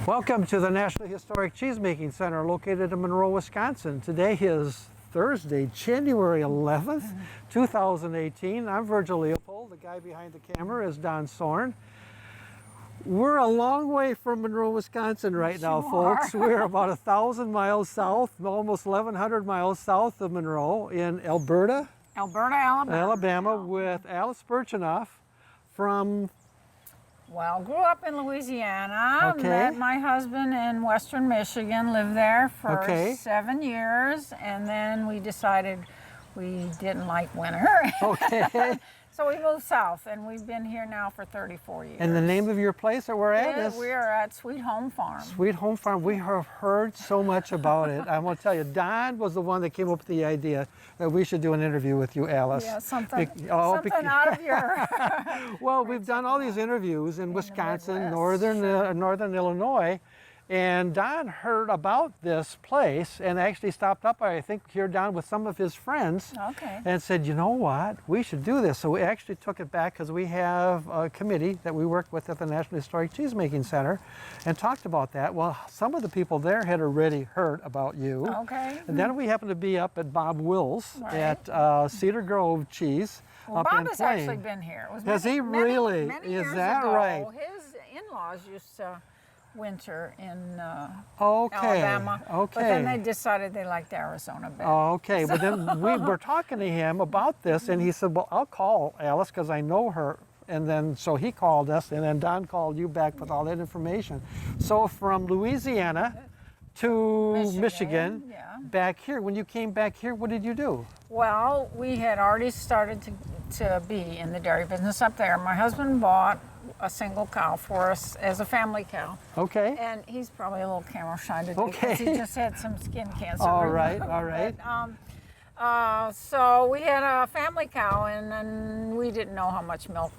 Welcome to the National Historic Cheesemaking Center located in Monroe, Wisconsin. Today is Thursday, January 11th, 2018. I'm Virgil Leopold. The guy behind the camera is Don Sorn. We're a long way from Monroe, Wisconsin right now, folks. We're about 1,000 miles south, almost 1,100 miles south of Monroe in Alberta, Alabama, with Alyce Birchenough from... Well, grew up in Louisiana, met my husband in Western Michigan, lived there for 7 years, and then we decided we didn't like winter. So we moved south, and we've been here now for 34 years. And the name of your place that we're at is? We're at Sweet Home Farm. Sweet Home Farm. We have heard so much about it. I'm going to tell you, Don was the one that came up with the idea that we should do an interview with you, Alyce. Yeah, something out of your... Well, we've done all these interviews in Wisconsin, northern Illinois, and Don heard about this place and actually stopped up, I think, here down with some of his friends and said, you know what, we should do this. So we actually took it back because we have a committee that we work with at the National Historic Cheesemaking Center and talked about that. Well, some of the people there had already heard about you. And then we happened to be up at Bob Will's at Cedar Grove Cheese. Well, Bob has actually been here. Has he really? Is that right? His in-laws used to winter in Alabama. But then they decided they liked Arizona better. But then we were talking to him about this, and he said, well, I'll call Alyce because I know her. And then, so he called us, and then Don called you back with all that information. So from Louisiana to Michigan back here, when you came back here, what did you do? Well, we had already started to be in the dairy business up there. My husband bought a single cow for us as a family cow. And he's probably a little camera shy today because he just had some skin cancer. All right. But, so we had a family cow, and then we didn't know how much milk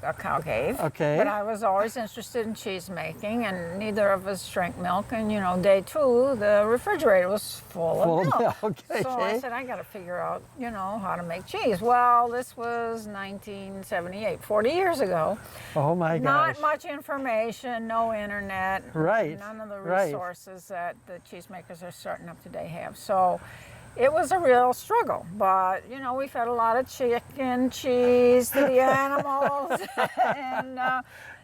a cow gave. But I was always interested in cheese making, and neither of us drank milk. And you know, day two, the refrigerator was full of milk. So I said, I got to figure out, you know, how to make cheese. Well, this was 1978, 40 years ago. Oh my gosh. Not much information, no internet. None of the resources that the cheesemakers are starting up today have. So it was a real struggle, but you know, we fed a lot of chicken, cheese to the animals,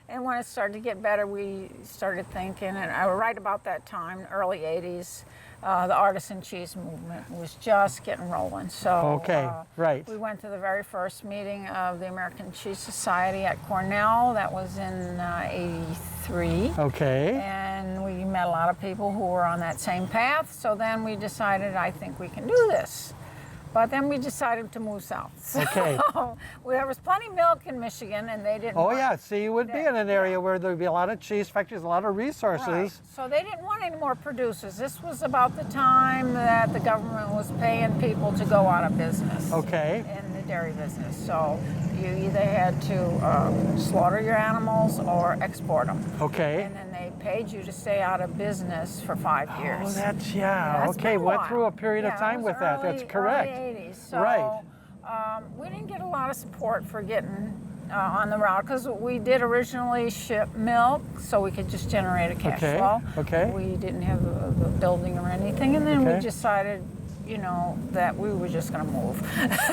and when it started to get better, we started thinking, and right about that time, early 80s, the artisan cheese movement was just getting rolling. So we went to the very first meeting of the American Cheese Society at Cornell. That was in '83. And we met a lot of people who were on that same path. So then we decided, I think we can do this. But then we decided to move south. So there was plenty of milk in Michigan, and they didn't see, you would be in an area where there would be a lot of cheese factories, a lot of resources. So they didn't want any more producers. This was about the time that the government was paying people to go out of business in the dairy business. So you either had to slaughter your animals or export them. And then they paid you to stay out of business for 5 years. Went through a period of time with that. That's correct. Early 80s. So, we didn't get a lot of support for getting on the route because we did originally ship milk so we could just generate a cash flow. We didn't have a building or anything, and then we decided, you know, that we were just going to move.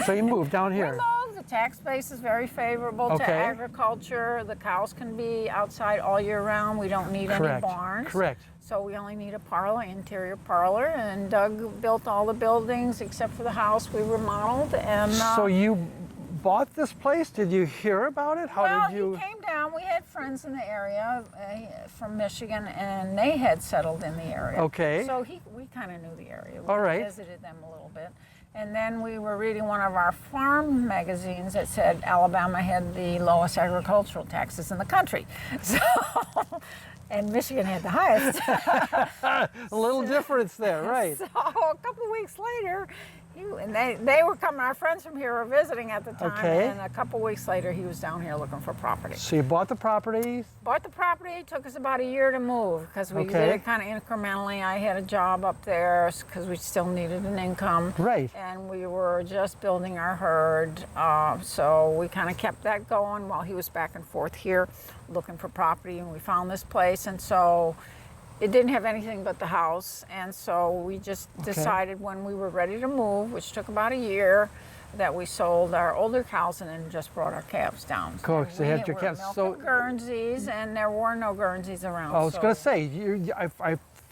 So you moved down here. We moved. The tax base is very favorable to agriculture. The cows can be outside all year round. We don't need any barns. So we only need a parlor, interior parlor, and Doug built all the buildings except for the house we remodeled. And so you bought this place? Did you hear about it? How did you? He came down. We had friends in the area from Michigan, and they had settled in the area. So we kind of knew the area. We visited them a little bit. And then we were reading one of our farm magazines that said Alabama had the lowest agricultural taxes in the country. So, and Michigan had the highest. A little difference there, right. So a couple of weeks later, and they were coming, our friends from here were visiting at the time, and a couple weeks later he was down here looking for property. So you bought the property? Bought the property. It took us about a year to move because we did it kind of incrementally. I had a job up there because we still needed an income. And we were just building our herd. So we kind of kept that going while he was back and forth here looking for property, and we found this place. And so it didn't have anything but the house, and so we just decided when we were ready to move, which took about a year, that we sold our older cows and then just brought our calves down. Of course, they had your calves. So Guernseys, and there were no Guernseys around. I was going to say,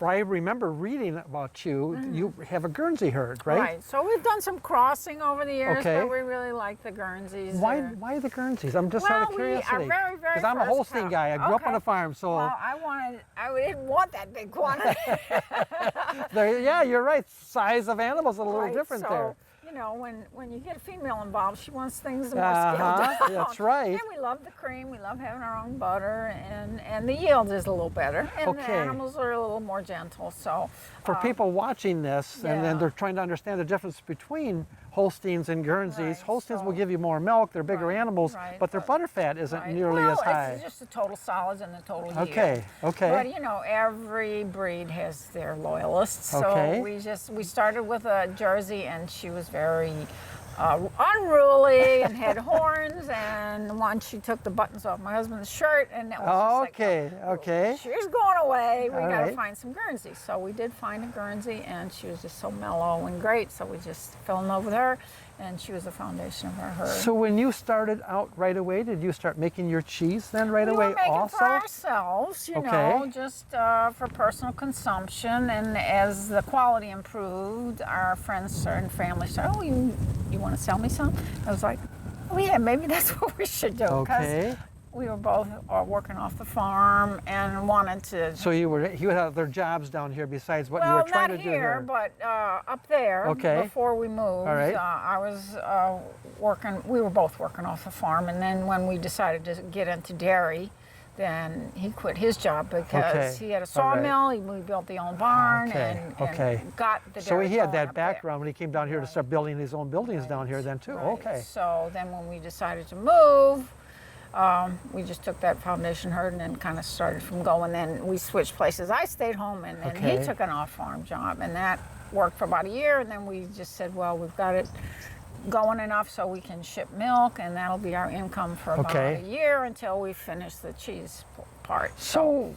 I remember reading about you. You have a Guernsey herd, right? Right. So we've done some crossing over the years, but we really like the Guernseys. Why the Guernseys? I'm just out of curiosity. We are very, very. Because I'm a Holstein guy. I grew up on a farm, so. Well, I didn't want that big quantity. Yeah, you're right. Size of animals are a little different there. You know, when you get a female involved, she wants things more scaled down. That's right. And we love the cream. We love having our own butter, and the yield is a little better. And the animals are a little more gentle. So for people watching this, and they're trying to understand the difference between Holsteins and Guernseys. Holsteins will give you more milk. They're bigger animals, but their butter fat isn't nearly as high. It's just the total solids and the total yield. Okay. But you know, every breed has their loyalists. So we started with a Jersey, and she was very unruly and had horns, and once she took the buttons off my husband's shirt, and that was just she's going away. We got to find some Guernseys. So we did find a Guernsey, and she was just so mellow and great. So we just fell in love with her, and she was the foundation of our herd. So when you started out right away, did you start making your cheese then right away? We were making for ourselves, you know, just for personal consumption. And as the quality improved, our friends and family started, oh, you want to sell me some? I was like, oh yeah, maybe that's what we should do. Okay. We were both working off the farm and wanted to. So you had other jobs down here besides what you were trying to do here? Well, not here, but up there. Before we moved, I was working. We were both working off the farm, and then when we decided to get into dairy, then he quit his job because he had a sawmill. We built the own barn and got the dairy. So he had that background when he came down here to start building his own buildings down here then too. Okay. So then when we decided to move, we just took that foundation herd and then kind of started from going. Then we switched places. I stayed home, and then he took an off-farm job, and that worked for about a year. And then we just said, well, we've got it going enough so we can ship milk, and that'll be our income for about a year until we finish the cheese part. So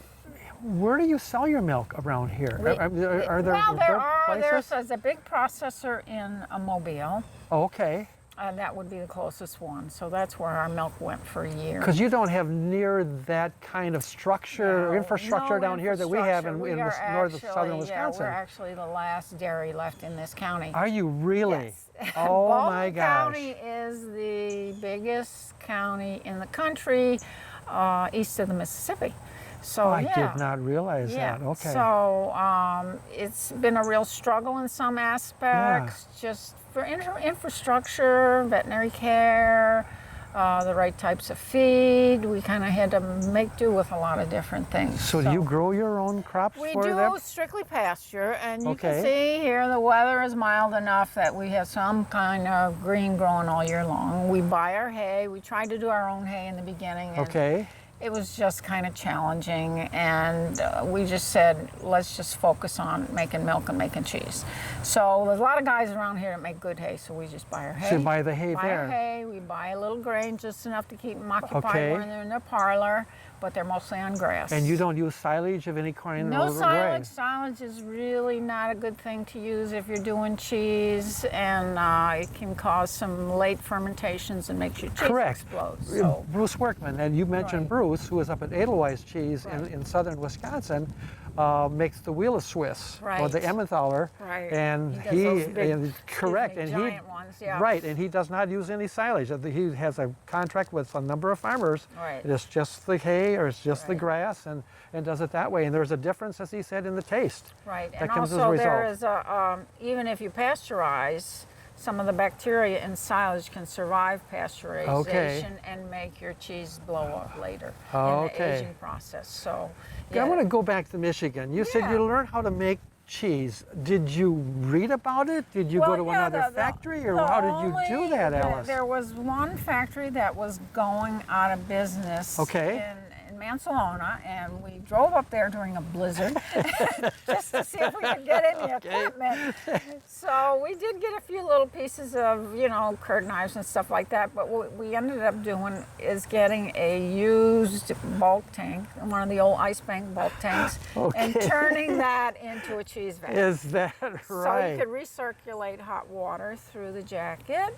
where do you sell your milk around here? Are there there's a big processor in Mobile. Okay. That would be the closest one. So that's where our milk went for a year. Because you don't have near that kind of structure, infrastructure down here that we have in northern southern Wisconsin. Yeah, we're actually the last dairy left in this county. Are you really? Yes. Oh my gosh. County is the biggest county in the country east of the Mississippi. So I did not realize that. Okay. So it's been a real struggle in some aspects, just for infrastructure, veterinary care, the right types of feed. We kind of had to make do with a lot of different things. So do you grow your own crops we for them? We do strictly pasture, and you can see here the weather is mild enough that we have some kind of green growing all year long. We buy our hay. We tried to do our own hay in the beginning. And it was just kind of challenging, and we just said, let's just focus on making milk and making cheese. So there's a lot of guys around here that make good hay, so we just buy our hay. So you buy the hay there? Our hay, we buy a little grain, just enough to keep them occupied when they're in their parlor, but they're mostly on grass. And you don't use silage of any kind? No silage. Silage is really not a good thing to use if you're doing cheese, and it can cause some late fermentations and makes your cheese explode. So. Bruce Workman, and you mentioned Bruce, who is up at Edelweiss Cheese in southern Wisconsin, makes the Wheel of Swiss or the Emmentaler, and and he does not use any silage. He has a contract with a number of farmers. It's just the hay or it's just the grass, and does it that way. And there's a difference, as he said, in the taste. Right, and also there is even if you pasteurize, some of the bacteria in silage can survive pasteurization and make your cheese blow up later in the aging process. So, I want to go back to Michigan. You said you learned how to make cheese. Did you read about it? Did you go to another factory, or how did you do that, Alyce? There was one factory that was going out of business in in Mansalona, and we drove up there during a blizzard just to see if we could get any equipment. So we did get a few little pieces of, you know, curd knives and stuff like that, but what we ended up doing is getting a used bulk tank, one of the old ice bank bulk tanks, and turning that into a cheese vat. Is that right? So you could recirculate hot water through the jacket.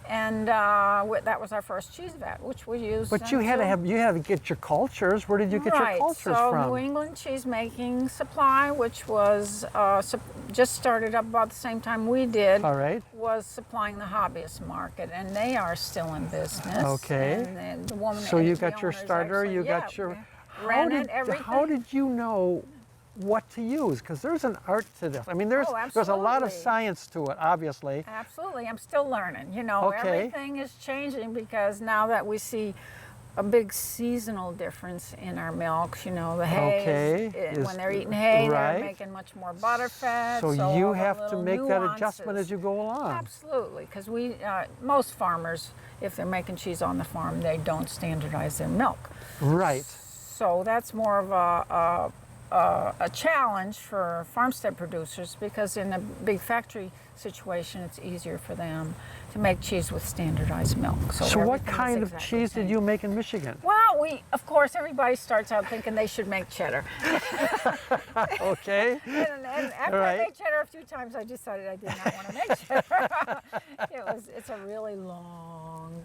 And that was our first cheese vat, which we used. But you had to get your cultures. Where did you get your cultures from? New England Cheese Making Supply, which was just started up about the same time we did. All right. Was supplying the hobbyist market, and they are still in business. Okay. And the woman. So you got your starter. You got your. How did you know what to use? Because there's an art to this. I mean, there's a lot of science to it, obviously. Absolutely. I'm still learning. You know, everything is changing because now that we see a big seasonal difference in our milks, you know, the hay, when they're eating hay, they're making much more butter fat. So you have to make that adjustment as you go along. Absolutely, because most farmers, if they're making cheese on the farm, they don't standardize their milk. Right. So that's more of a challenge for farmstead producers, because in a big factory situation, it's easier for them to make cheese with standardized milk. So what kind of cheese did you make in Michigan? Well, of course, everybody starts out thinking they should make cheddar. Okay. And after I made cheddar a few times, I decided I did not want to make cheddar. It's a really long,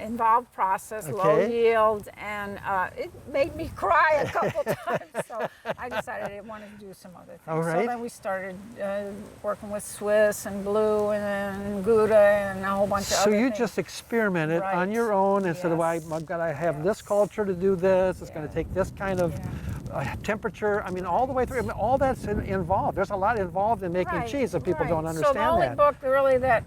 involved process, low yield, and it made me cry a couple times. So I decided I wanted to do some other things. So then we started working with Swiss and Blue and Gouda and a whole bunch of other things. So you just experimented on your own and said, well, I've got to have this culture to do this. It's going to take this kind of temperature. I mean, all the way through. I mean, all that's involved. There's a lot involved in making cheese if people don't understand that. So the only book really that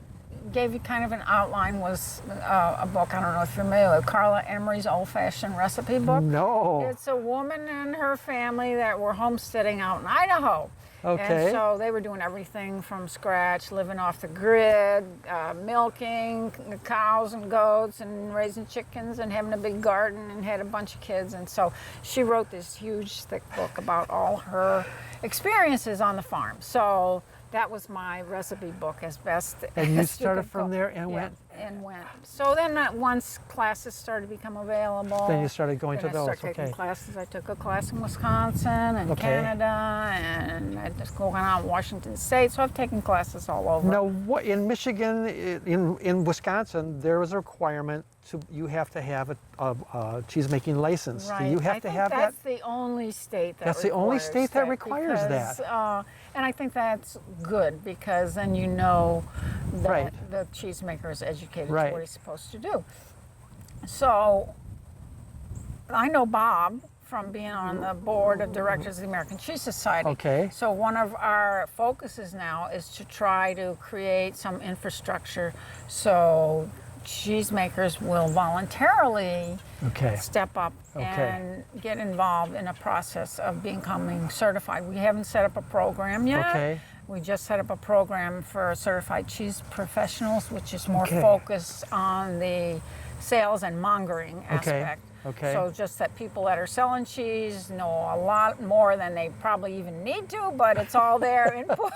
gave you kind of an outline was a book, I don't know if you're familiar with, Carla Emery's Old Fashioned Recipe Book. No. It's a woman and her family that were homesteading out in Idaho. Okay. And so they were doing everything from scratch, living off the grid, milking cows and goats and raising chickens and having a big garden, and had a bunch of kids. And so she wrote this huge, thick book about all her experiences on the farm. So that was my recipe book as best and you as started you from there and went? And went. So then once classes started to become available, then you started going to those. I started taking classes. I took a class in Wisconsin and Canada, and I just going out in Washington State. So I've taken classes all over. Now, what in Michigan, in Wisconsin, there is a requirement you have to have a cheese making license. Right. Do you have to have that? That's the only state that That's the only state that requires that. And I think that's good, because then you know that the cheesemaker is educated to what he's supposed to do. So I know Bob from being on the board of directors of the American Cheese Society. Okay. So one of our focuses now is to try to create some infrastructure so cheesemakers will voluntarily step up and get involved in a process of becoming certified. We haven't set up a program yet. We just set up a program for certified cheese professionals, which is more focused on the sales and mongering aspect. So just that people that are selling cheese know a lot more than they probably even need to, but it's all their input.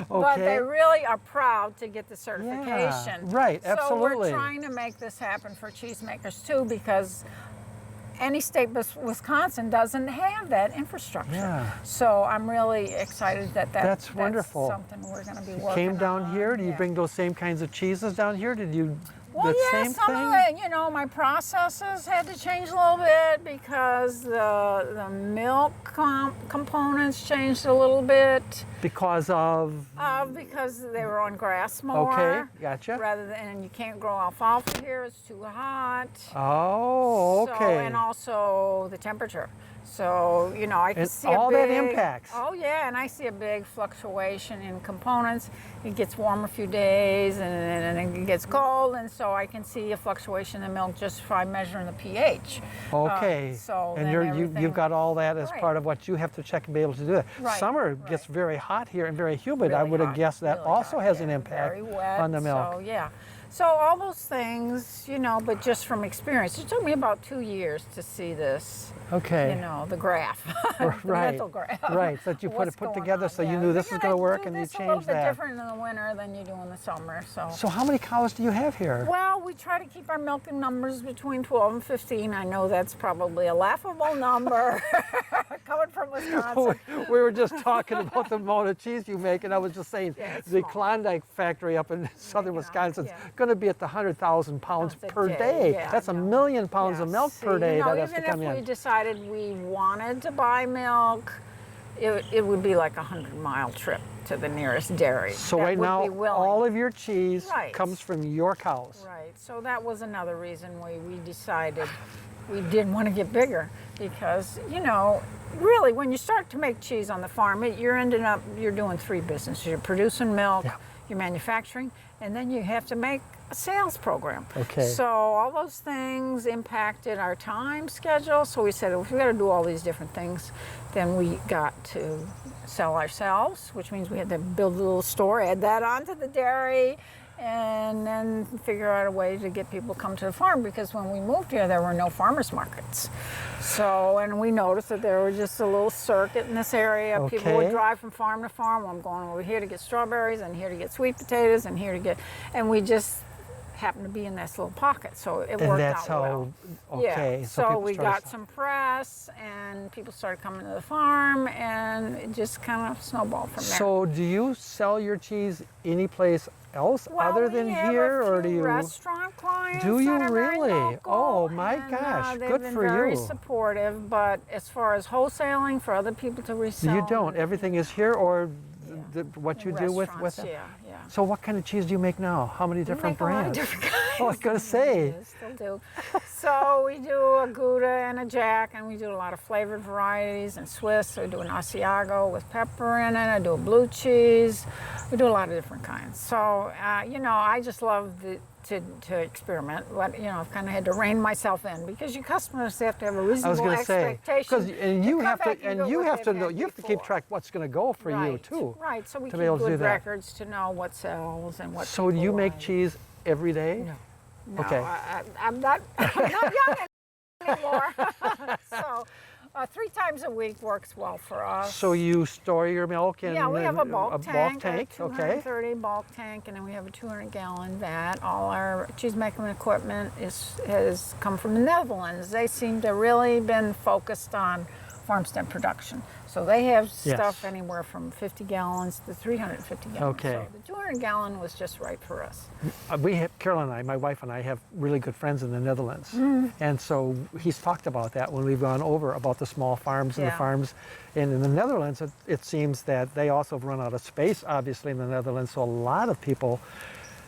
But they really are proud to get the certification. Absolutely. So we're trying to make this happen for cheesemakers too, because any state but Wisconsin doesn't have that infrastructure. So I'm really excited that's wonderful. Something we're going to be working on. Came down here. Do you bring those same kinds of cheeses down here? Did you? Well, some of it, you know, my processes had to change a little bit because the milk components changed a little bit. Because of? Because they were on grass more. Okay, gotcha. Rather than, and you can't grow alfalfa here, it's too hot. Oh, okay. So, and also the temperature. So, you know, I can see all that impacts. Oh, yeah, and I see a big fluctuation in components. It gets warmer a few days, and then it gets cold, and so I can see a fluctuation in the milk just by measuring the pH. Okay. And you've got all that as part of what you have to check and be able to do it. Summer gets very hot here and very humid. Really I would have guessed that really also hot, has an impact very wet, on the milk. So, yeah. So all those things, you know, but just from experience. It took me about 2 years to see this. Okay. You know, the graph, the Right. mental graph. Right. So that you put together, so you knew this is going to work, and you changed that. It's a little bit different in the winter than you do in the summer. So how many cows do you have here? Well, we try to keep our milking numbers between 12 and 15. I know that's probably a laughable number coming from Wisconsin. We were just talking about the amount of cheese you make, and I was just saying the small. Klondike factory up in southern Wisconsin is yeah. going to be at the 100,000 pounds Pounds a per day, day. yeah, That's I 1 know. million pounds of milk per day that has to come Even if in. we decided we wanted to buy milk, it would be like a 100-mile trip to the nearest dairy. So that right would now, be willing. all of your cheese Right. comes from your cows. Right. So that was another reason we decided we did want to get bigger, because, you know, really when you start to make cheese on the farm, you're doing 3 businesses. You're producing milk, Yeah. you're manufacturing, and then you have to make a sales program. Okay. So all those things impacted our time schedule. So we said, if we got to do all these different things, then we got to sell ourselves, which means we had to build a little store, add that onto the dairy, and then figure out a way to get people to come to the farm, because when we moved here, there were no farmers markets. So, and we noticed that there was just a little circuit in this area. Okay. People would drive from farm to farm. Well, I'm going over here to get strawberries, and here to get sweet potatoes, and here to get, and we just happened to be in this little pocket. So it And worked that's out how, well. okay. Yeah. So people we started- got some press, and people started coming to the farm, and it just kind of snowballed from there. So do you sell your cheese any place else Well, other we than have here, a or few do you? restaurant clients Do you that are very really? local, Oh, my and, gosh, they've good been for very you. supportive, but as far as wholesaling for other people to resell, You don't. Everything is here, or what you do with restaurants, it? yeah. So what kind of cheese do you make now? How many We different make a lot of brands? different kinds. Oh, I was gonna say. Yeah, still do. So we do a Gouda and a Jack, and we do a lot of flavored varieties and Swiss. So we do an Asiago with pepper in it. I do a blue cheese. We do a lot of different kinds. So you know, I just love to experiment. But you know, I've kind of had to rein myself in, because your customers have to have a I was reasonable going to say, expectation. and you come have to, back and and go you what have to they've know, had you have to keep before. track what's going to go for you Right, too. Right. So we to keep be able to do good that. records to know what sells and what. So do you people make like. cheese every day? No, Okay. I'm not young anymore. So 3 times a week works well for us. So you store your milk in yeah, we have a bulk tank, okay. 230 bulk tank, and then we have a 200-gallon vat. All our cheese making equipment has come from the Netherlands. They seem to really been focused on farmstead production. So they have stuff Yes. anywhere from 50 gallons to 350 gallons. Okay. So the 200-gallon was just right for us. Carol and I, my wife and I, have really good friends in the Netherlands, Mm-hmm. and so he's talked about that when we've gone over about the small farms and the Yeah. farms. And in the Netherlands, it seems that they also run out of space, obviously, in the Netherlands. So a lot of people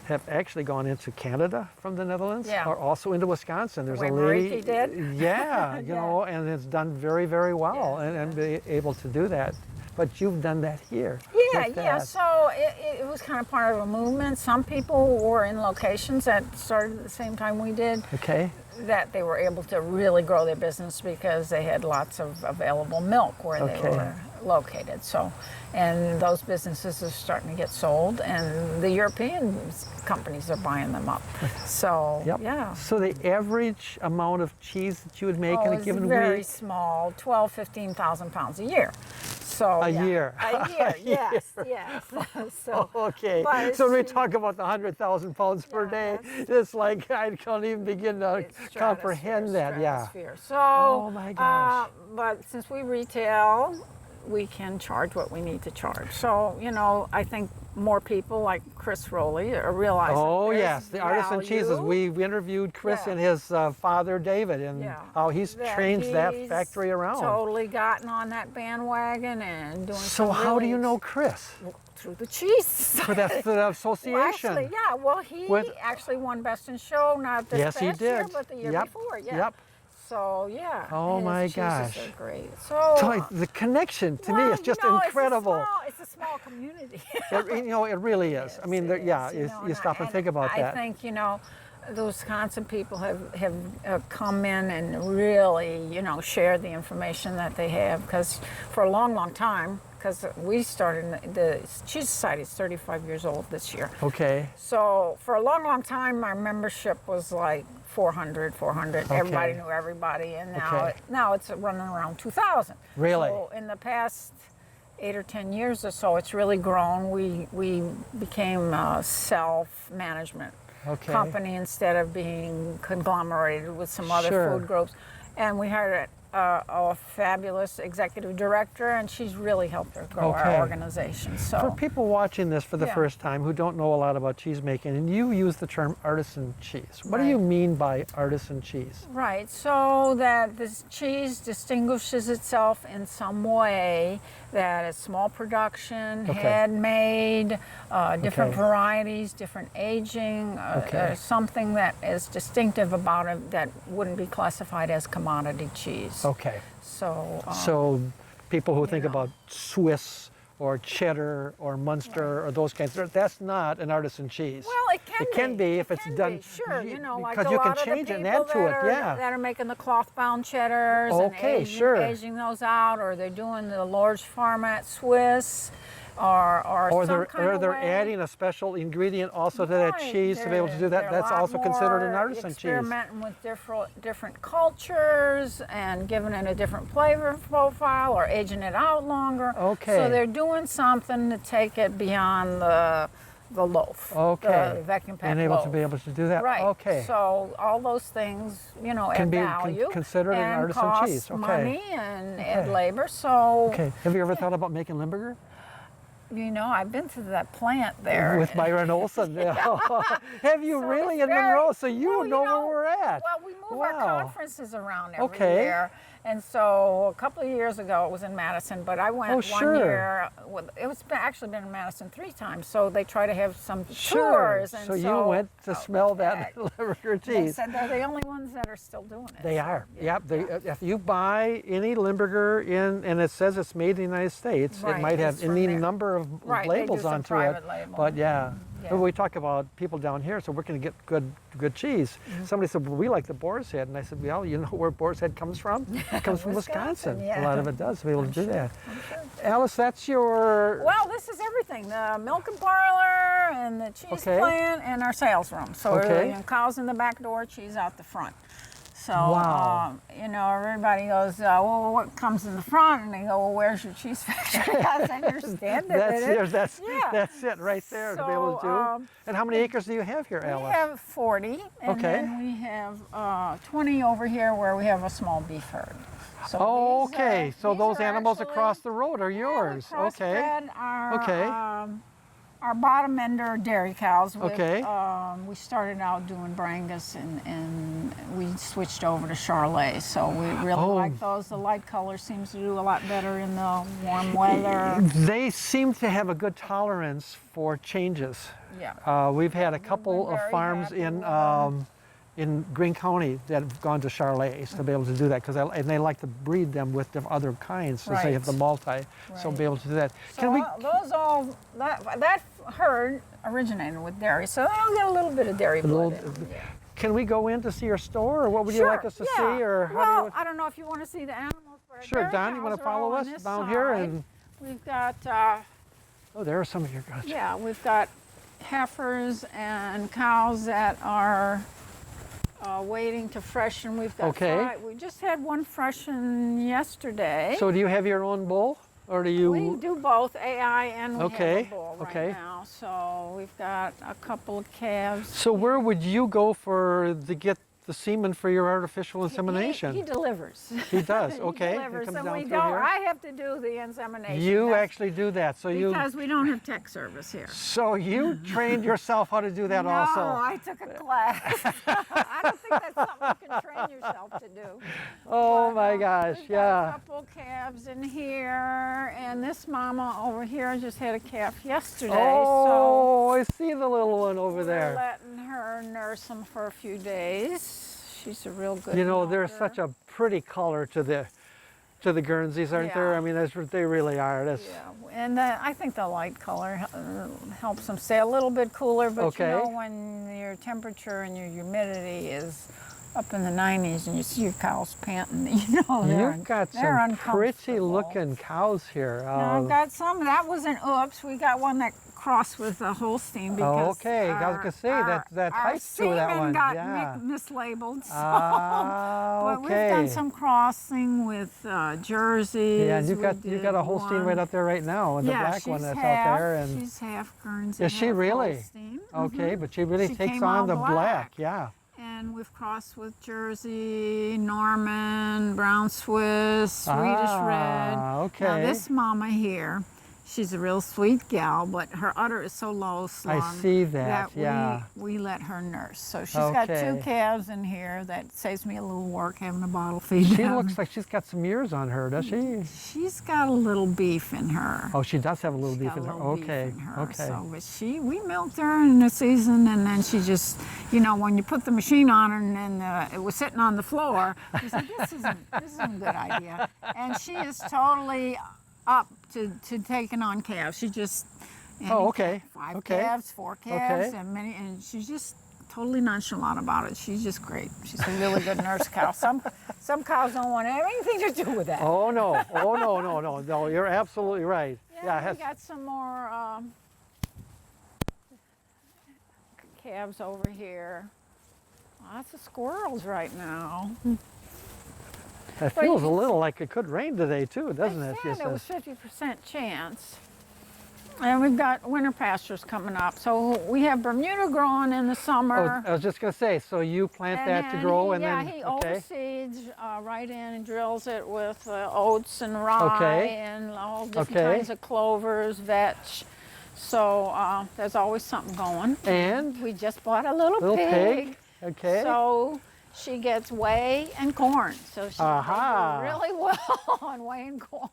have actually gone into Canada from the Netherlands, Yeah. or also into Wisconsin. There's way a lady, Mariki did. yeah, you Yeah. know, and it's done very, very well, Yes, and be able to do that. But you've done that here. Yeah, with yeah. that. So it was kind of part of a movement. Some people were in locations that started at the same time we did, Okay. that they were able to really grow their business because they had lots of available milk where they Okay. were located. So, and those businesses are starting to get sold, and the European companies are buying them up. So, Yep. yeah. So the average amount of cheese that you would make in a it's given very week? small, 15,000 pounds a year. So A yeah. year. A year, A year. yes, yes. So, Okay, but it's- so when we talk about the 100,000 pounds per Yeah, day, that's- it's like I can't even begin to It's comprehend that. Yeah. stratosphere. So, Oh my gosh. but since we retail, we can charge what we need to charge. So, you know, I think more people like Chris Rowley are realizing. Oh there's yes, the artisan cheeses. value. We interviewed Chris Yeah. and his father David, and Yeah. how he's changed that he's factory around. Totally gotten on that bandwagon and doing. So some how do really you know Chris? Through the cheese. For that's the association. Well, actually, yeah. Well, he With- actually won Best in Show, not this Yes, he past year, did. but the year Yep. before. Yeah. Yep. So yeah. Oh, his my cheeses gosh. are great. So. So the connection to me well, is just you know, incredible. It's a small community. You know, it really is. I mean, It yeah, is, you stop and think about that. I think, you know, the Wisconsin people have come in and really, you know, shared the information that they have, because for a long, long time, because we started, the Cheese Society is 35 years old this year. Okay. So for a long, long time, our membership was like 400. Okay. Everybody knew everybody, and now, Okay. now it's running around 2,000. Really? So in the past 8 or 10 years or so, it's really grown. We became a self-management company instead of being conglomerated with some other food groups. And we hired a fabulous executive director, and she's really helped her grow our organization. So for people watching this for the first time who don't know a lot about cheese making, and you use the term artisan cheese. What do you mean by artisan cheese? Right, so that this cheese distinguishes itself in some way, that it's small production, handmade, different varieties, different aging, something that is distinctive about it that wouldn't be classified as commodity cheese. Okay. So people who think about Swiss or cheddar or Munster or those kinds, that's not an artisan cheese. Well, it can be. It can be if it's done. Sure, you know, like because a you lot can change it and add to it. that are making the cloth-bound cheddars and aging those out, or they're doing the large format Swiss, or they're adding a special ingredient also to that cheese to be able to do that. That's also considered an artisan cheese. Experimenting with different cultures and giving it a different flavor profile, or aging it out longer. Okay. So they're doing something to take it beyond the loaf. Okay. The vacuum packed and able loaf. to be able to do that. Right. Okay. So all those things, you know, Can add be value considered an and artisan cost cheese. Okay. money and add labor. So Have you ever thought about making Limburger? you know, I've been to that plant there. With Byron Olson. Have you really in Monroe? So you know where we're at. Well, we move our conferences around every Okay. year. And so a couple of years ago, it was in Madison, but I went one year. It's actually been in Madison 3 times. So they try to have some tours. And so you went to smell that Limburger They cheese. said they're the only ones that are still doing it. They are. Yep. If you buy any Limburger and it says it's made in the United States, it might have any number of labels onto it. But but we talk about people down here, so we're going to get good cheese. Somebody said, well, we like the Boar's Head. And I said, well, you know where Boar's Head comes from? It comes from Wisconsin. A lot of it does to be able to do that. Alyce, that's your... Well, this is everything. The milk and parlor and the cheese plant and our sales room. So you know, cows in the back door, cheese out the front. So, you know, everybody goes, well, what comes in the front? And they go, well, where's your cheese factory? I understand it. That's it right there to be able to do. And how many acres do you have here, Alyce? We have 40, and then we have 20 over here where we have a small beef herd. So so those animals across the road are yours. Our bottom end are dairy cows. We started out doing Brangus and we switched over to Charolais. So we really like those. The light color seems to do a lot better in the warm weather. They seem to have a good tolerance for changes. Yeah. We've had a couple of farms in Greene County that have gone to Charolais to be able to do that, and they like to breed them with the other kinds since they have the multi, so be able to do that. So that herd originated with dairy, so they'll get a little bit of dairy blood in. Can we go in to see your store, or what would you like us to see, or how I don't know if you want to see the animals, but sure, Don, you want to follow us down here, and we've got. There are some of your guys. Yeah, we've got heifers and cows that are waiting to freshen. We've got 5. We just had one freshen yesterday. So do you have your own bull, or do you? We do both AI and we have a bull right now. So we've got a couple of calves. So where would you go to get the semen for your artificial insemination? He delivers. He does. He Okay. delivers. It comes So down we through don't. here. I have to do the insemination. You actually do that, so because we don't have tech service here. So you trained yourself how to do that also? No, I took a class. I don't think that's something you can train yourself to do. Oh my gosh, we've got a couple calves in here, and this mama over here just had a calf yesterday. Oh, I see the little one over there. We're letting her nurse them for a few days. She's a real good. You know, there's such a pretty color to the Guernseys, aren't there? I mean, they really are. And I think the light color helps them stay a little bit cooler. But you know, when your temperature and your humidity is up in the 90s and you see your cows panting, you know, You've got they're some pretty uncomfortable. looking cows here. Now, I've got some. That was an oops. We got one that crossed with a Holstein because okay, I was gonna say that height to that one. got Yeah. mislabeled. So. Ah, But okay. we've done some crossing with jerseys. Yeah, and you've got a Holstein right up there right now, and the black one that's out there. And she's half Guernsey. is she half really? Holstein. Okay, but she really She takes came on all the black. Yeah. And we've crossed with Jersey, Norman, Brown Swiss, Swedish Red. Okay. Now this mama here, she's a real sweet gal, but her udder is so low slung. I see that, yeah. we let her nurse. So she's got 2 calves in here. That saves me a little work having a bottle feed She them. looks like she's got some years on her, does she? She's got a little beef in her. Oh, she does have a little She's beef got in a her. little beef Okay, in her. okay. So, but we milked her in the season, and then she just, you know, when you put the machine on her, and then it was sitting on the floor, she said, this isn't a good idea. And she is totally up to taking on calves. She just Okay. 5 Okay. calves, 4 calves, Okay. and she's just totally nonchalant about it. She's just great. She's a really good nurse cow. Some cows don't want to have anything to do with that. Oh no! Oh no! You're absolutely right. Yeah, we got some more calves over here. Lots of squirrels right now. It feels a little like it could rain today too, doesn't it? They said it was 50% chance. And we've got winter pastures coming up. So we have Bermuda growing in the summer. Oh, I was just going to say, so you plant that to grow and then, he okay. overseeds right in and drills it with oats and rye and all different kinds of clovers, vetch. So there's always something going. And? We just bought a little pig. Okay. So she gets whey and corn. So she does really well on whey and corn.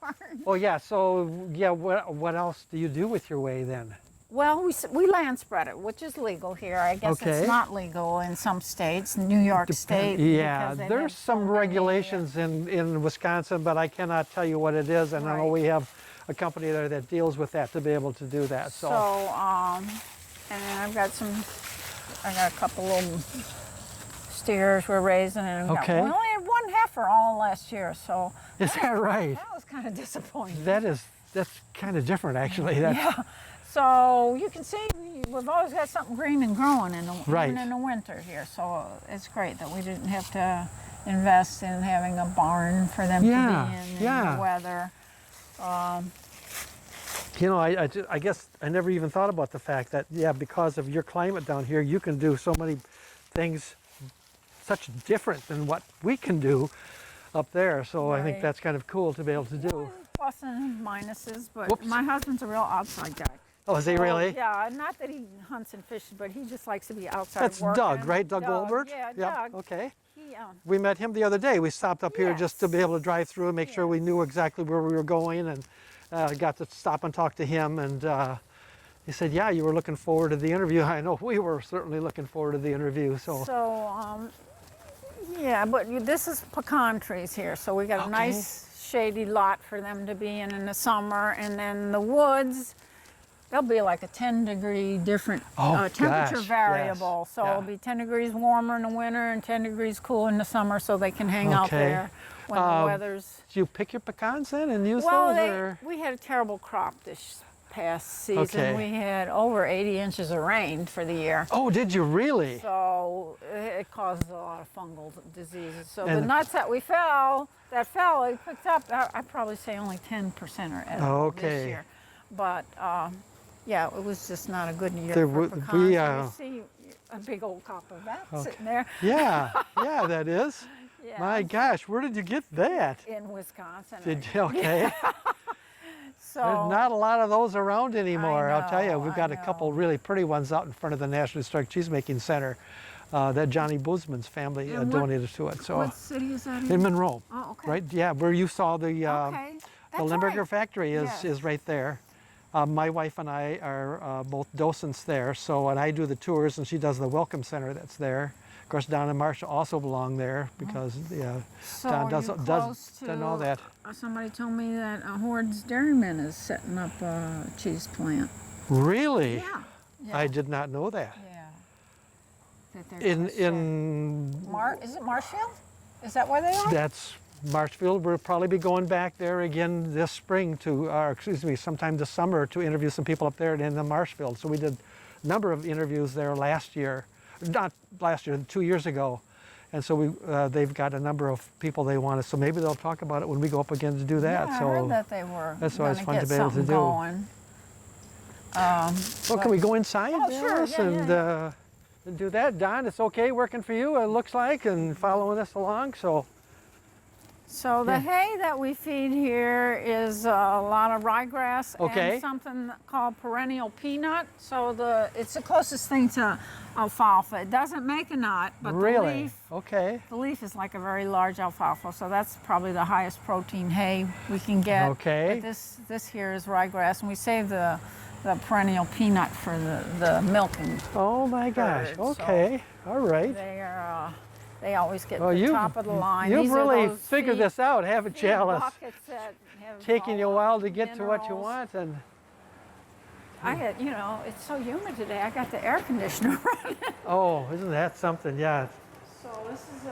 Oh yeah, so yeah, what else do you do with your whey then? Well, we land spread it, which is legal here. I guess it's not legal in some states, New York State. Yeah, there's some regulations in Wisconsin, but I cannot tell you what it is, and I know we have a company there that deals with that to be able to do that. So, and then I got a couple little steers we're raising, and we only had 1 heifer all last year, so. Is that right? That was kind of disappointing. That's kind of different, actually. Yeah. So you can see we've always got something green and growing even in the winter here. So it's great that we didn't have to invest in having a barn for them to be in the weather. You know, I guess I never even thought about the fact that, because of your climate down here, you can do so many things such different than what we can do up there. So I think that's kind of cool to be able to do. Plus and minuses, but my husband's a real outside guy. Oh, is he really? Yeah, not that he hunts and fishes, but he just likes to be outside That's working. Doug, right? Doug Goldberg? Yeah, Doug. Okay. He, we met him the other day. We stopped up here just to be able to drive through and make sure we knew exactly where we were going, and got to stop and talk to him. And he said, yeah, you were looking forward to the interview. I know we were certainly looking forward to the interview. So, yeah, but this is pecan trees here. So we got a nice shady lot for them to be in the summer. And then the woods, they'll be like a 10-degree different temperature variable. So it'll be 10 degrees warmer in the winter and 10 degrees cooler in the summer, so they can hang out there when the weather's... Do you pick your pecans then and use those? Well, we had a terrible crop this past season. We had over 80 inches of rain for the year. Oh, did you really? So it causes a lot of fungal diseases. So the nuts that we picked up, I'd probably say only 10% are edible this year. But yeah, it was just not a good year for pecans. You see a big old cop of that sitting there. Yeah, that is. Yeah. My gosh, where did you get that? In Wisconsin. Did you? Okay. So, there's not a lot of those around anymore. I know, I'll tell you, we've got a couple really pretty ones out in front of the National Historic Cheesemaking Center that Johnny Boozman's family donated to it. So, what city is that in? In Monroe. Oh, okay. Right? Yeah, where you saw the Limburger factory is right there. My wife and I are both docents there, and I do the tours, and she does the welcome center that's there. Of course, Don and Marcia also belong there because Don does all that. Somebody told me that Hord's Dairyman is setting up a cheese plant. Really? Yeah. I did not know that. Yeah. that they're In, gonna start? Is it Marshfield? Is that where they are? that's Marshfield. We'll probably be going back there again this spring to, or excuse me, sometime this summer to interview some people up there in the Marshfield. So we did a number of interviews there last year, not last year, 2 years ago. And so they've got a number of people they wanted. So maybe they'll talk about it when we go up again to do that. Yeah, so I heard that they were. that's always gonna fun to get be able to something do. going. Well, can we go inside, Oh, sure, Alice, yeah, and do that? Don, it's okay working for you, it looks like, and following us along. So the hay that we feed here is a lot of ryegrass and something called perennial peanut. So it's the closest thing to alfalfa. It doesn't make a nut, but really? the leaf is like a very large alfalfa. So that's probably the highest protein hay we can get. Okay. But this here is ryegrass, and we save the perennial peanut for the milking. Oh my gosh, herd. okay, all right. They always get Well, the top of the line. You've These are really those figured this out, haven't you, feed Alice? buckets that have Taking you a all while the to get to what you minerals. want, and I had, it's so humid today. I got the air conditioner running. oh, isn't that something? Yeah. So this is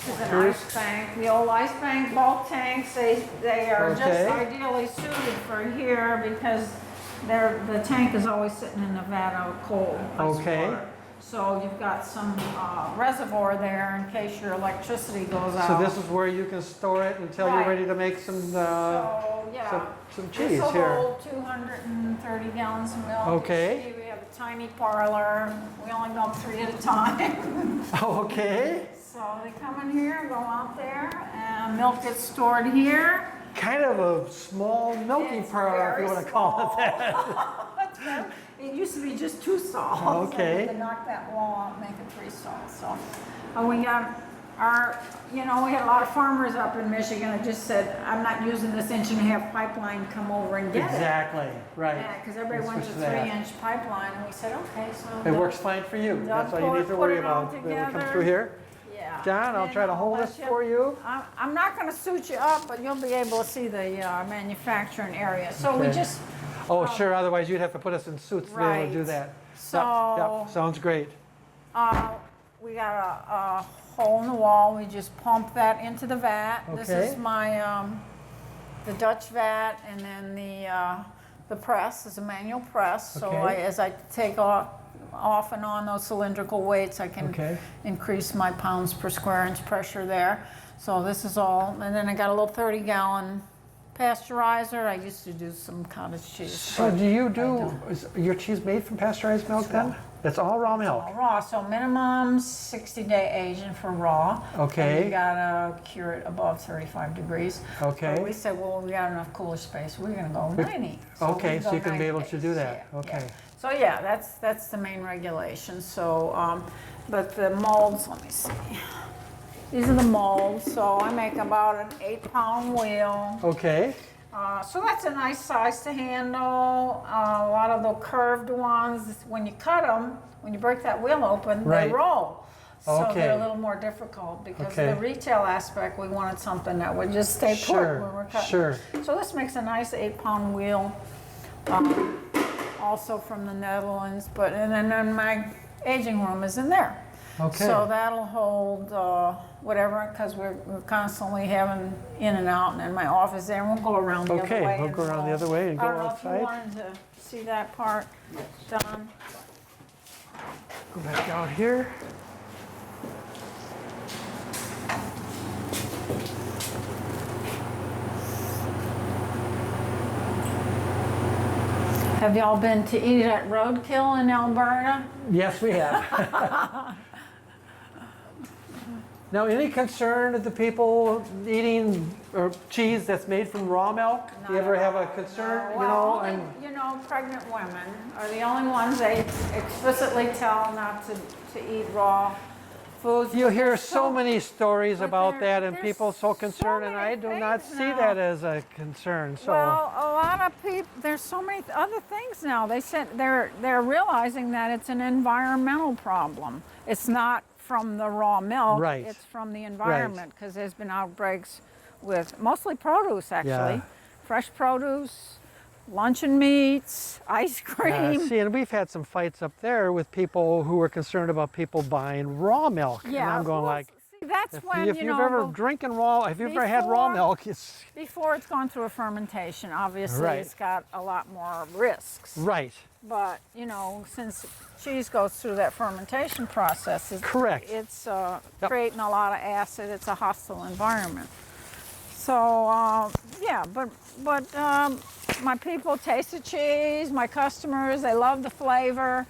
an ice bank. The old ice bank bulk tanks. They are just ideally suited for here because the tank is always sitting in a vat of cold ice water. So you've got some reservoir there in case your electricity goes out. So this is where you can store it until you're ready to make some some cheese this will here. hold 230 gallons of milk. Okay. You see, we have a tiny parlor. We only milk 3 at a time. Okay. So they come in here, go out there, and milk gets stored here. Kind of a small milking parlor, if you want to call it that. It used to be just 2 stalls. Okay. So we had to knock that wall out and make it 3 stalls. So we got we had a lot of farmers up in Michigan that just said, I'm not using this 1.5-inch pipeline, come over and get it. Exactly, right. Yeah, because everybody wants a 3-inch pipeline, and we said, okay, so. It works fine for you. That's all you need to worry about. When we come through here. Yeah. John, I'll try to hold this for you. I'm not going to suit you up, but you'll be able to see the manufacturing area. So we just. Oh, sure. Otherwise, you'd have to put us in suits to be able to do that. So. Yep. Sounds great. We got a hole in the wall. We just pump that into the vat. Okay. This is my the Dutch vat, and then the press is a manual press. So as I take off and on those cylindrical weights, I can increase my pounds per square inch pressure there. So this is all, and then I got a little 30-gallon pasteurizer. I used to do some cottage cheese. So do you is your cheese made from pasteurized milk then? That's all raw milk? All raw, so minimum 60-day aging for raw. Okay. And you gotta cure it above 35 degrees. Okay. But we said, well, we got enough cooler space, we're gonna go 90. Okay, so you can be 90 able to do that. days. Okay. So yeah, that's the main regulation. So, but the molds, let me see. These are the molds, so I make about an 8-pound wheel. Okay. So that's a nice size to handle. A lot of the curved ones, when you cut them, when you break that wheel open, they roll. So they're a little more difficult because of the retail aspect. We wanted something that would just stay put when we're cutting. Sure. So this makes a nice 8-pound wheel, also from the Netherlands. And then my aging room is in there. Okay. So that'll hold whatever, because we're constantly having in and out, and in my office there, and we'll go around the other way. Okay, we'll go around the other way and go outside. I don't know if you wanted to see that part done. Go back out here. Have y'all been to eat at Roadkill in Alberta? Yes, we have. Now, any concern of the people eating cheese that's made from raw milk? Do you ever have a concern? No. Well, pregnant women are the only ones they explicitly tell not to eat raw foods. You hear so many stories about that, and people so concerned, and I do not see that as a concern. So. Well, a lot of people. There's so many other things now. They said they're realizing that it's an environmental problem. It's not from the raw milk. Right. It's from the environment, because there's been outbreaks with mostly produce, actually. Yeah. Fresh produce, luncheon meats, ice cream. See, and we've had some fights up there with people who were concerned about people buying raw milk. Yeah, and I'm going well, like, see, that's when if you you've know, ever drinking raw, if you've ever had raw milk, it's before it's gone through a fermentation. Obviously, Right. it's got a lot more risks. right. But you know, since cheese goes through that fermentation process, Correct. It's creating a lot of acid. It's a hostile environment. So yeah, but my people taste the cheese. My customers, they love the flavor,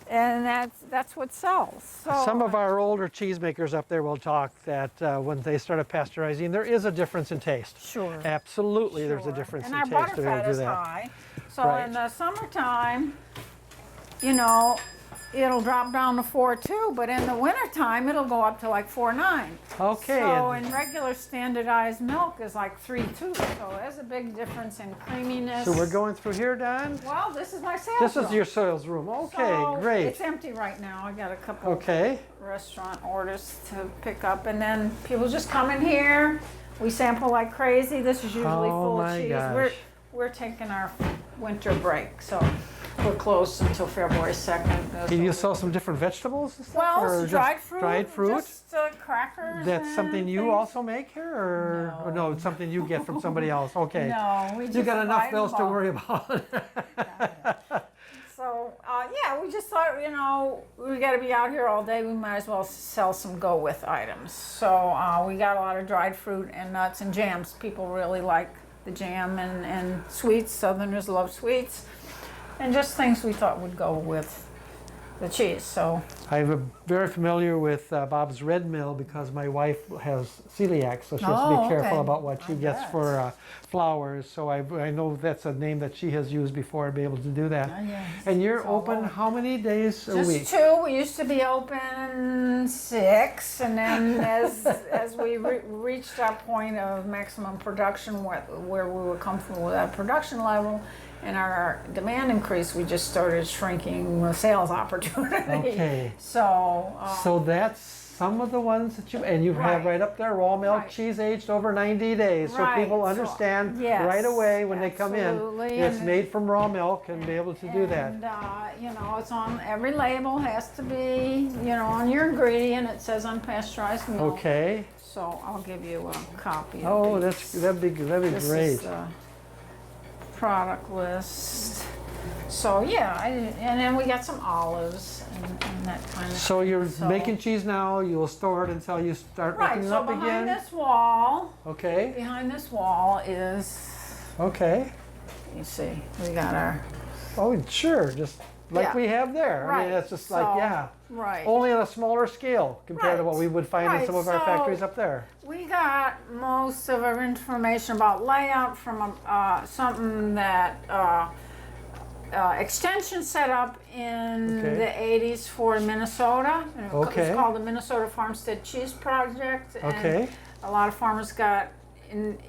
and that's what sells. So Some of our older cheesemakers up there will talk that when they started pasteurizing, there is a difference in taste. Sure. Absolutely, there's a Sure. difference and in our taste to be able butterfat to do is that. high. So Right. in the summertime, you know, it'll drop down to 4.2, but in the wintertime, it'll go up to like 4.9. Okay. So and in regular standardized milk is like 3.2. So there's a big difference in creaminess. so we're going through here, Don? Well, this is my sales This is room. your sales room. Okay, So great. It's empty right now. I got a couple Okay. restaurant orders to pick up, and then people just come in here. We sample like crazy. This is usually Oh full my of cheese. gosh. We're taking our winter break, so we're closed until February 2nd. Can you sell some different vegetables and stuff? Well, or some just dried fruit. Dried fruit? Just crackers. That's and something you things. also make here, or no, it's something you get from somebody else. Okay. No, we just You got enough buy bills in to bulk. worry about. So yeah, we just thought, you know, we got to be out here all day. We might as well sell some go-with items. So we got a lot of dried fruit and nuts and jams. People really like the jam and sweets. Southerners love sweets, and just things we thought would go with the cheese. So I'm very familiar with Bob's Red Mill because my wife has celiac, so she has to Oh, be careful okay. about what she I gets bet. for flours. So I know that's a name that she has used before to be able to do that. yes, And you're it's all open over. how many days a Just week? 2. We used to be open 6, and then as we reached our point of maximum production, where we were comfortable with that production level, and our demand increased, we just started shrinking the sales opportunity. Okay. So. So that's some of the ones that you, and you have Right. right up there, raw milk Right. cheese aged over 90 days. So Right. people So, understand yes, right away when they come in, absolutely. it's And- made from raw milk and be able to do that. And you know, it's on every label. Has to be, you know, on your ingredient. It says unpasteurized milk. Okay. So I'll give you a copy. Oh, of that'd be this great. is the product list. So yeah, and then we got some olives and that kind of. So you're So- making cheese now, you'll store it until you start Right. opening So up behind again? this wall, Okay, is, okay. you see, we got our. Oh, sure, just like Yeah. we have there. I mean, Right, it's just like, so- yeah, Right. only on a smaller scale compared to Right, what we would find in right, some of our so- factories up there. We got most of our information about layout from something that extension set up in Okay. the 80s for Minnesota. Okay. It's called the Minnesota Farmstead Cheese Project. And Okay. a lot of farmers got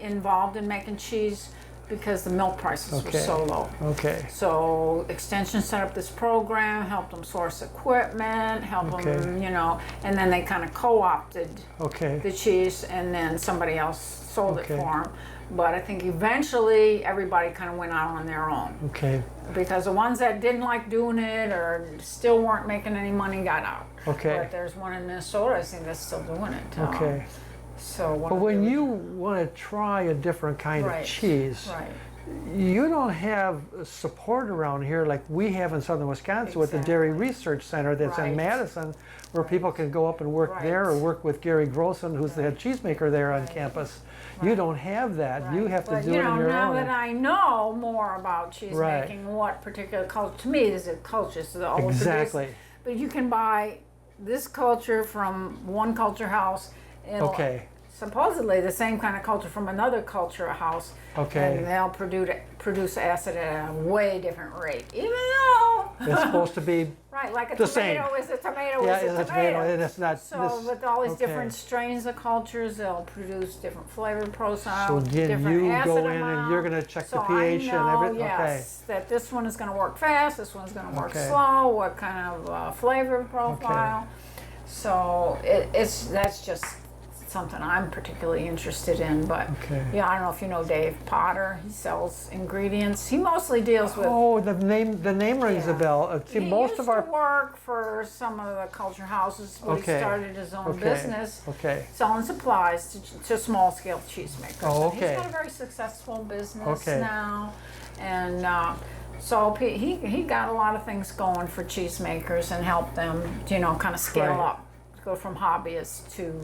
involved in making cheese because the milk prices Okay. were so low. Okay, So Extension set up this program, helped them source equipment, helped Okay. them, you know, and then they kind of co-opted okay, the cheese, and then somebody else sold Okay. it for them. But I think eventually everybody kind of went out on their own okay, because the ones that didn't like doing it or still weren't making any money got out. okay, But there's one in Minnesota, I think, that's still doing it. okay. So one But of when the- you want to try a different kind Right, of cheese, right, you don't have support around here like we have in southern Wisconsin with the Dairy Research Center that's in Right. Madison, where people can go up and work Right. there or work with Gary Grossen, who's the head cheesemaker there on campus. You Right. don't have that. You right. have to But, do you it know, on your now own. that I know more about cheese Right. making, what particular culture, to me, is a culture. So all Exactly. But you can buy this culture from one culture house. It'll- Okay. Supposedly the same kind of culture from another culture house. Okay. And they'll produce acid at a way different rate. Even though, It's supposed to be, right, like a the same. tomato is a tomato yeah, is a it's tomato. and it's not. So this, with all these okay. different strains of cultures, they'll produce different flavor profiles, So again, different you acid go in amount. and you're going to check the So pH I know, and everything. yes, that this one is going to work fast, this one's going to work Okay. slow, what kind of flavor profile. So that's just something I'm particularly interested in. But Okay. yeah, I don't know if you know Dave Potter. He sells ingredients. He mostly deals with. Oh, the name rings a Yeah. bell. See, He most used of our to work for some of the culture houses, but Okay. he started his own Okay. business Okay. selling supplies to small-scale cheesemakers. Oh, And okay. he's got a very successful business Okay. now, and so he got a lot of things going for cheesemakers and helped them, kind of scale Right. up, go from hobbyists to.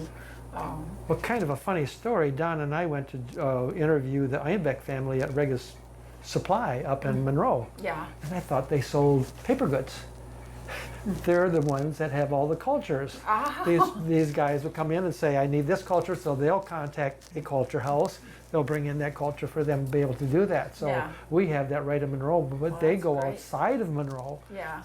Well, kind of a funny story. Don and I went to interview the Einbeck family at Regis Supply up in Monroe, Yeah. and I thought they sold paper goods. They're the ones that have all the cultures. Oh. These guys will come in and say, I need this culture, so they'll contact a culture house. They'll bring in that culture for them to be able to do that. So Yeah. we have that right in Monroe, but they that's go great. outside of Monroe Yeah.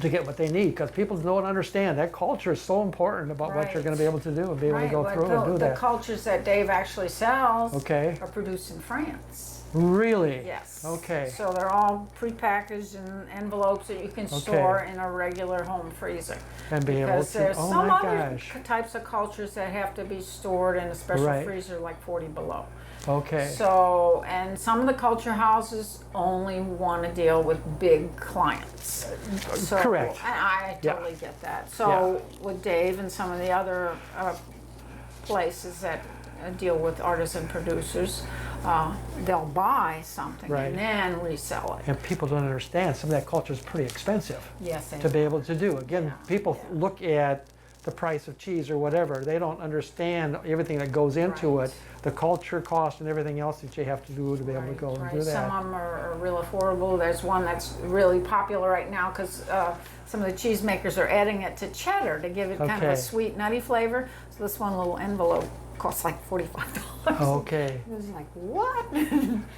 to get what they need, because people don't understand that culture is so important about what you're Right. going to be able to do and be able to go but through and do the that. cultures that Dave actually sells Okay. are produced in France. Really? Yes. Okay. So they're all prepackaged in envelopes that you can store in a regular home freezer. And be able Because to, there's oh some my other gosh. types of cultures that have to be stored in a special Right. freezer like 40 below. Okay. So, and some of the culture houses only want to deal with big clients. So, Correct. And I Yeah. totally get that. So with Dave and some of the other places that deal with artisan producers, they'll buy something Right. and then resell it. And people don't understand, some of that culture is pretty expensive Yes, they to be able to do. Again, Yeah, people yeah. look at the price of cheese or whatever. They don't understand everything that goes into Right. it, the culture cost and everything else that you have to do to be able to Right, go and right. do Some that. of them are real affordable. There's one that's really popular right now because some of the cheesemakers are adding it to cheddar to give it kind of Okay. a sweet, nutty flavor. So this one little envelope costs like $45. Okay. It was like, what?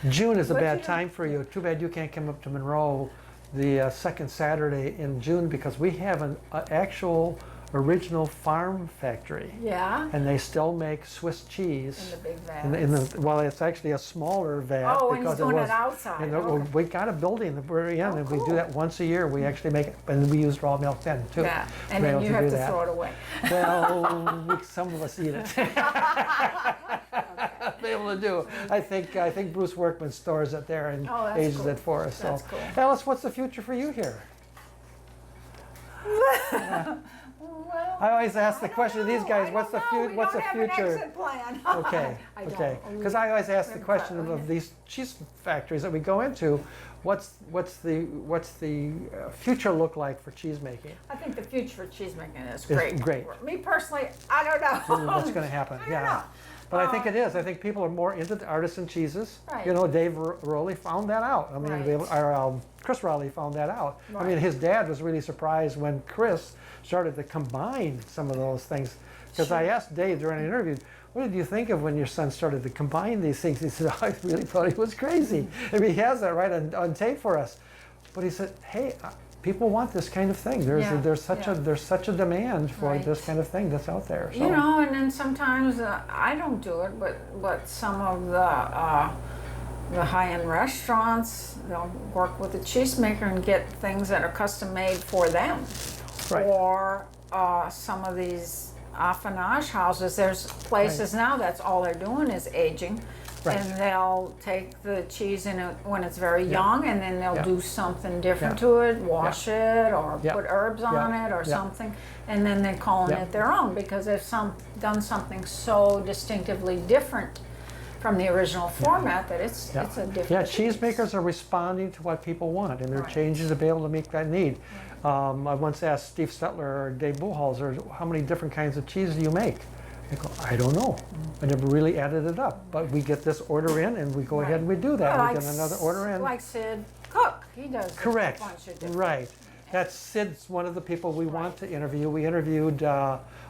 June is a But bad you- time for you. Too bad you can't come up to Monroe the second Saturday in June, because we have an actual original farm factory. Yeah, And they still make Swiss in cheese. the big vats. Well, it's actually a smaller vat. Oh, and he's because doing it it was, outside. and Okay. we got a building that we're in, Oh, and we cool. do that once a year. We actually make it, and we use raw milk then too. Yeah, and be then able you to have do to that. throw it away. Well, some of us eat it. Be able to do. I think Bruce Workman stores it there and Oh, that's ages cool. it for us. That's So, cool. Alyce, what's the future for you here? Well, I always ask the I don't question to these know. guys, I what's the don't know. future? We What's the don't have an future? exit plan. Okay, I don't. okay. Because I always ask the We've question got- of these cheese factories that we go into, what's the future look like for cheese making? I think the future for cheese making is Is great. great. Me personally, I don't know. What's going to happen? I don't Yeah. know. But I think it is. I think people are more into the artisan cheeses. Right. You know, Dave Rowley found that out. I mean, Right. Chris Rowley found that out. I mean, Right. his dad was really surprised when Chris started to combine some of those things. Because I asked Dave during an interview, what did you think of when your son started to combine these things? He said, I really thought he was crazy. I mean, he has that right on tape for us. But he said, hey, people want this kind of thing. There's such a demand for Right. this kind of thing that's out there. So. You know, and then sometimes I don't do it, but some of the high-end restaurants, they'll work with a cheesemaker and get things that are custom made for them. Right. Or some of these affinage houses, there's places now that's all they're doing is aging. Right. And they'll take the cheese in it when it's very young, and then they'll Yeah. do something different Yeah. to it, wash it, or Yeah. put herbs on Yeah. it, or Yeah. something, and then they're calling Yeah. it their own because they've done something so distinctively different from the original format that it's a different. Yeah, cheese. cheesemakers are responding to what people want, and they're Right. changing to be able to meet that need. I once asked Steve Stetler or Dave Buchholzer, how many different kinds of cheese do you make? They go, I don't know. I never really added it up, but we get this order in, and we go ahead and we do that. Well, We get another order in. Like Sid Cook, he does Correct. a bunch of different. Right. That's Sid's one of the people we want to interview. We interviewed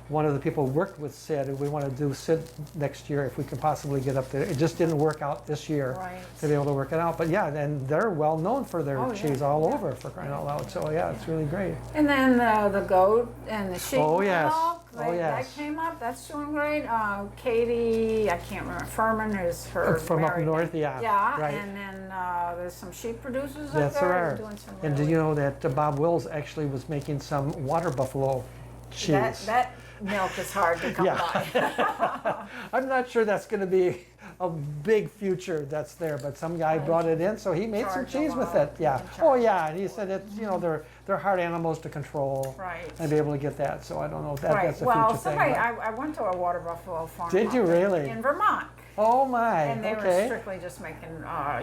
one of the people who worked with Sid, and we want to do Sid next year if we can possibly get up there. It just didn't work out this year Right. to be able to work it out. But yeah, and they're well known for their Oh, yeah, cheese all yeah. over, for crying out loud. So yeah, it's really great. And then the goat and the sheep Oh, yes. milk, Oh, yes. that came up. That's doing great. Katie, I can't remember. Furman is her From up married north, name. yeah. Yeah, Right. and then there's some sheep producers Yes, up there there are. doing some And do really- you know that Bob Wills actually was making some water buffalo cheese? that milk is hard to come by. I'm not sure that's going to be a big future that's there, but some guy brought it in, so he made some Charge a cheese with lot. it. Yeah. Oh yeah, and he said it's, you know, they're hard animals to control. Right. And be able to get that. So I don't know if that's a future Well, thing. somebody, but- I went to a water buffalo farm. Did you up really? In Vermont. Oh my. And they were okay. strictly just making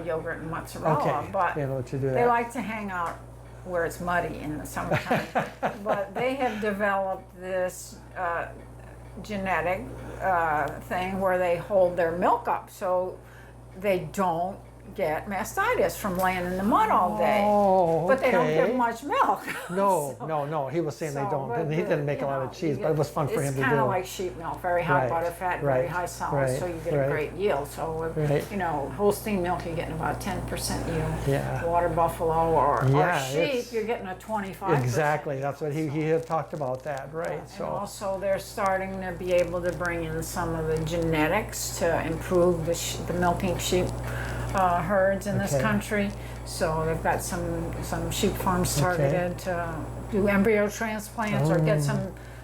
yogurt and mozzarella. Okay. But Be able to do they that. like to hang out where it's muddy in the summertime. But they have developed this genetic thing where they hold their milk up so they don't get mastitis from laying in the mud all day. Oh, But they don't okay. give much milk. No, So- no. He was saying they so, don't, but and he didn't make a you lot know, of cheese, you but it was fun for him to do. It's kind of like sheep milk, very high Right, butter fat, right, very high solids, right, so you get right. a great yield. So, Right. you know, Holstein milk, you're getting about 10% yield. Yeah. Water buffalo or Yeah, sheep, it's- you're getting a 25%. Exactly. That's what he had talked about that, right? And So also, they're starting to be able to bring in some of the genetics to improve the milking sheep herds in this Okay. country. So they've got some sheep farms targeted to do embryo transplants or get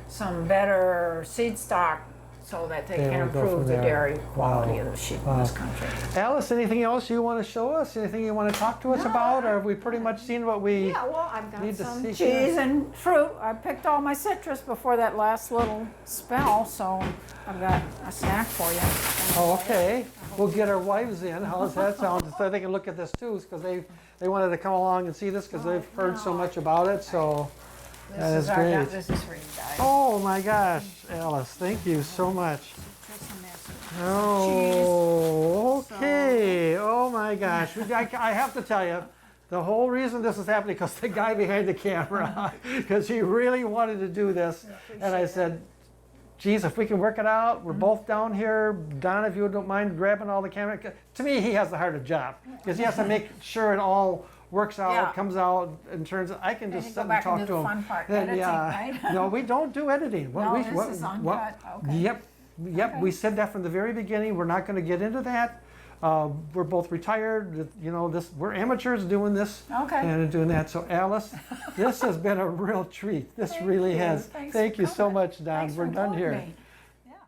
some better seed stock so that they They can will go from improve the there. dairy quality Wow. of the sheep Wow. in this country. Alice, anything else you want to show us? Anything you want to talk to us No, about, or have we pretty much seen what we? Yeah, well, I've got need to some see cheese here. and fruit. I picked all my citrus before that last little spell, so I've got a snack for you. Oh, okay. We'll get our wives in. How does that sound? So they can look at this too, because they wanted to come along and see this because they've heard so much about it. So that is great. This is for you guys. Oh my gosh, Alice, thank you so much. Citrus and this. Oh, okay. Oh my gosh. I have to tell you, the whole reason this is happening because the guy behind the camera, because he really wanted to do this. And I said, geez, if we can work it out, we're both down here. Don, if you don't mind grabbing all the camera. To me, he has the harder job because he has to make sure it all works out, Yeah. comes out, and turns out. I can just you sit go and back talk and do to the him. fun part, Then, editing, yeah. right? No, we don't do editing. No, this is uncut. Okay. Yep. Okay. We said that from the very beginning. We're not going to get into that. We're both retired. You know, we're amateurs doing this Okay. and doing that. So, Alice, this has been a real treat. This really you. has. Thanks Thank for you so coming. much, Don. Thanks We're for done including here. me.